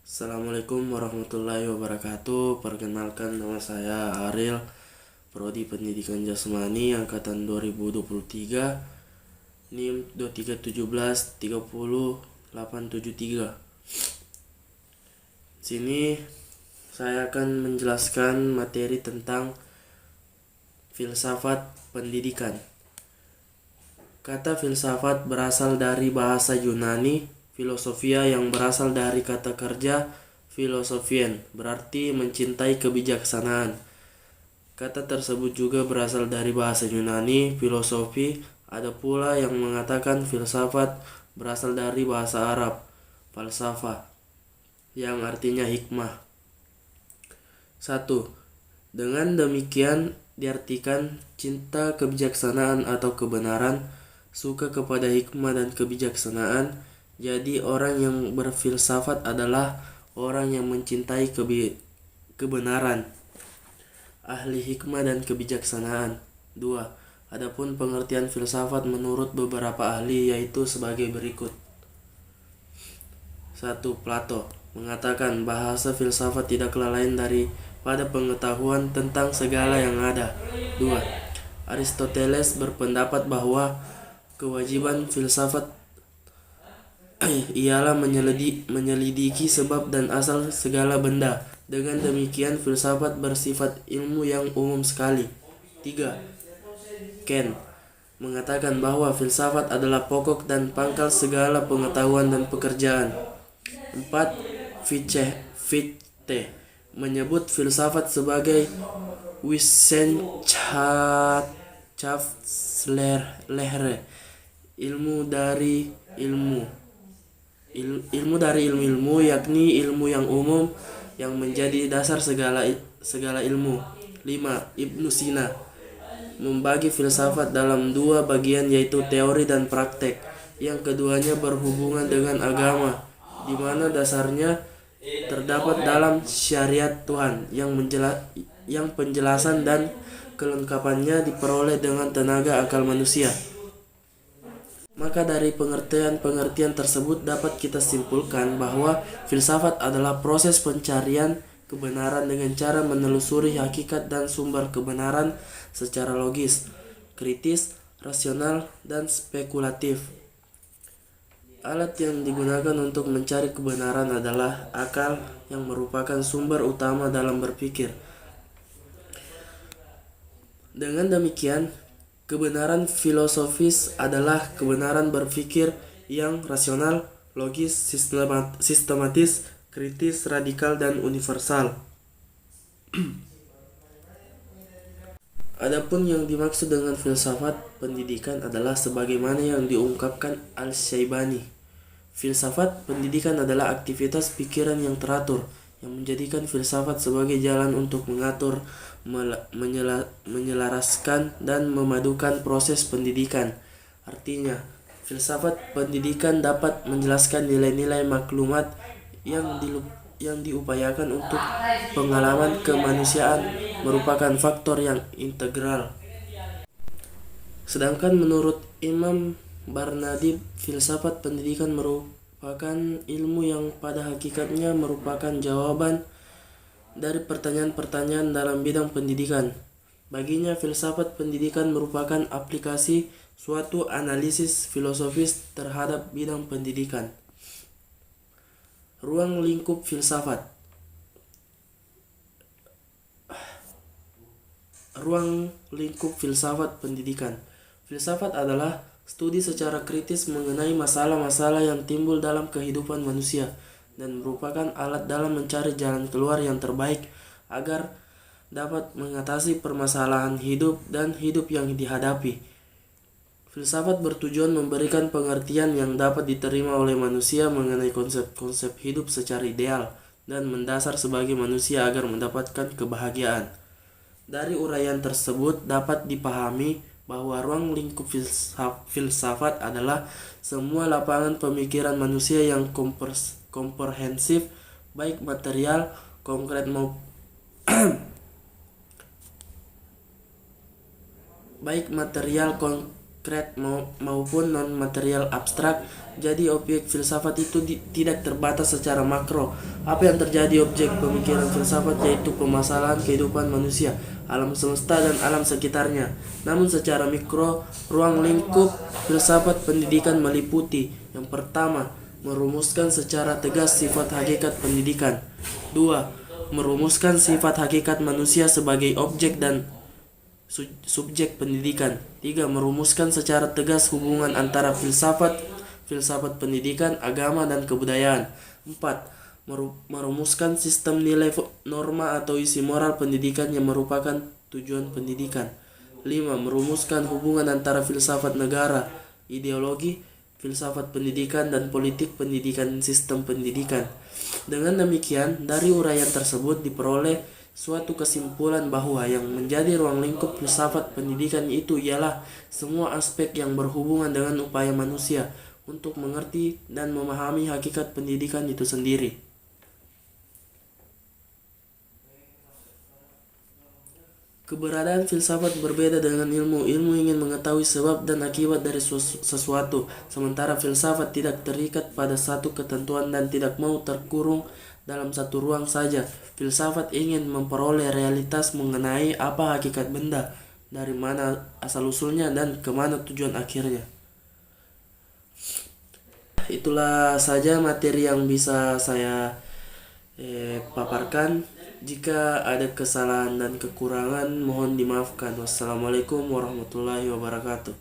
Assalamualaikum warahmatullahi wabarakatuh. Perkenalkan, nama saya Ariel, Prodi Pendidikan Jasmani angkatan 2023, NIM 2317300873. Sini saya akan menjelaskan materi tentang filsafat pendidikan. Kata filsafat berasal dari bahasa Yunani filosofia yang berasal dari kata kerja filosofien, berarti mencintai kebijaksanaan. Kata tersebut juga berasal dari bahasa Yunani filosofi. Ada pula yang mengatakan filsafat berasal dari bahasa Arab falsafah, yang artinya hikmah. 1. Dengan demikian diartikan cinta kebijaksanaan atau kebenaran, suka kepada hikmah dan kebijaksanaan. Jadi orang yang berfilsafat adalah orang yang mencintai kebenaran, ahli hikmah dan kebijaksanaan. 2. Adapun pengertian filsafat menurut beberapa ahli yaitu sebagai berikut. 1. Plato mengatakan bahasa filsafat tidaklah lain daripada pengetahuan tentang segala yang ada. 2. Aristoteles berpendapat bahwa kewajiban filsafat ialah menyelidiki sebab dan asal segala benda. Dengan demikian filsafat bersifat ilmu yang umum sekali. 3. Kant mengatakan bahwa filsafat adalah pokok dan pangkal segala pengetahuan dan pekerjaan. 4. Fichte menyebut filsafat sebagai Wissenschaftslehre, ilmu dari ilmu, yakni ilmu yang umum yang menjadi dasar segala ilmu. 5. Ibnu Sina membagi filsafat dalam dua bagian, yaitu teori dan praktek. Yang keduanya berhubungan dengan agama, di mana dasarnya terdapat dalam syariat Tuhan, yang penjelasan dan kelengkapannya diperoleh dengan tenaga akal manusia. Maka dari pengertian tersebut dapat kita simpulkan bahwa filsafat adalah proses pencarian kebenaran dengan cara menelusuri hakikat dan sumber kebenaran secara logis, kritis, rasional, dan spekulatif. Alat yang digunakan untuk mencari kebenaran adalah akal, yang merupakan sumber utama dalam berpikir. Dengan demikian, kebenaran filosofis adalah kebenaran berpikir yang rasional, logis, sistematis, kritis, radikal, dan universal. Adapun yang dimaksud dengan filsafat pendidikan adalah sebagaimana yang diungkapkan Al-Syaibani. Filsafat pendidikan adalah aktivitas pikiran yang teratur, yang menjadikan filsafat sebagai jalan untuk mengatur, menyelaraskan, dan memadukan proses pendidikan. Artinya, filsafat pendidikan dapat menjelaskan nilai-nilai maklumat yang diupayakan untuk pengalaman kemanusiaan, merupakan faktor yang integral. Sedangkan menurut Imam Barnadi, filsafat pendidikan merupakan ilmu yang pada hakikatnya merupakan jawaban dari pertanyaan-pertanyaan dalam bidang pendidikan. Baginya, filsafat pendidikan merupakan aplikasi suatu analisis filosofis terhadap bidang pendidikan. Ruang lingkup filsafat. Ruang lingkup filsafat pendidikan. Filsafat adalah studi secara kritis mengenai masalah-masalah yang timbul dalam kehidupan manusia, dan merupakan alat dalam mencari jalan keluar yang terbaik agar dapat mengatasi permasalahan hidup dan hidup yang dihadapi. Filsafat bertujuan memberikan pengertian yang dapat diterima oleh manusia mengenai konsep-konsep hidup secara ideal dan mendasar sebagai manusia agar mendapatkan kebahagiaan. Dari uraian tersebut dapat dipahami bahwa ruang lingkup filsafat adalah semua lapangan pemikiran manusia yang komprehensif, baik material, konkret konkret maupun non-material abstrak. Jadi objek filsafat itu tidak terbatas secara makro. Apa yang terjadi objek pemikiran filsafat yaitu permasalahan kehidupan manusia, alam semesta dan alam sekitarnya. Namun secara mikro, ruang lingkup filsafat pendidikan meliputi: yang pertama, merumuskan secara tegas sifat hakikat pendidikan. 2. Merumuskan sifat hakikat manusia sebagai objek dan subjek pendidikan. 3. Merumuskan secara tegas hubungan antara filsafat pendidikan, agama, dan kebudayaan. 4. Merumuskan sistem nilai, norma, atau isi moral pendidikan yang merupakan tujuan pendidikan. 5. Merumuskan hubungan antara filsafat negara, ideologi, filsafat pendidikan, dan politik pendidikan sistem pendidikan. Dengan demikian, dari uraian tersebut diperoleh suatu kesimpulan bahwa yang menjadi ruang lingkup filsafat pendidikan itu ialah semua aspek yang berhubungan dengan upaya manusia untuk mengerti dan memahami hakikat pendidikan itu sendiri. Keberadaan filsafat berbeda dengan ilmu. Ilmu ingin mengetahui sebab dan akibat dari sesuatu, sementara filsafat tidak terikat pada satu ketentuan dan tidak mau terkurung dalam satu ruang saja. Filsafat ingin memperoleh realitas mengenai apa hakikat benda, dari mana asal-usulnya, dan kemana tujuan akhirnya. Itulah saja materi yang bisa saya paparkan. Jika ada kesalahan dan kekurangan, mohon dimaafkan. Wassalamualaikum warahmatullahi wabarakatuh.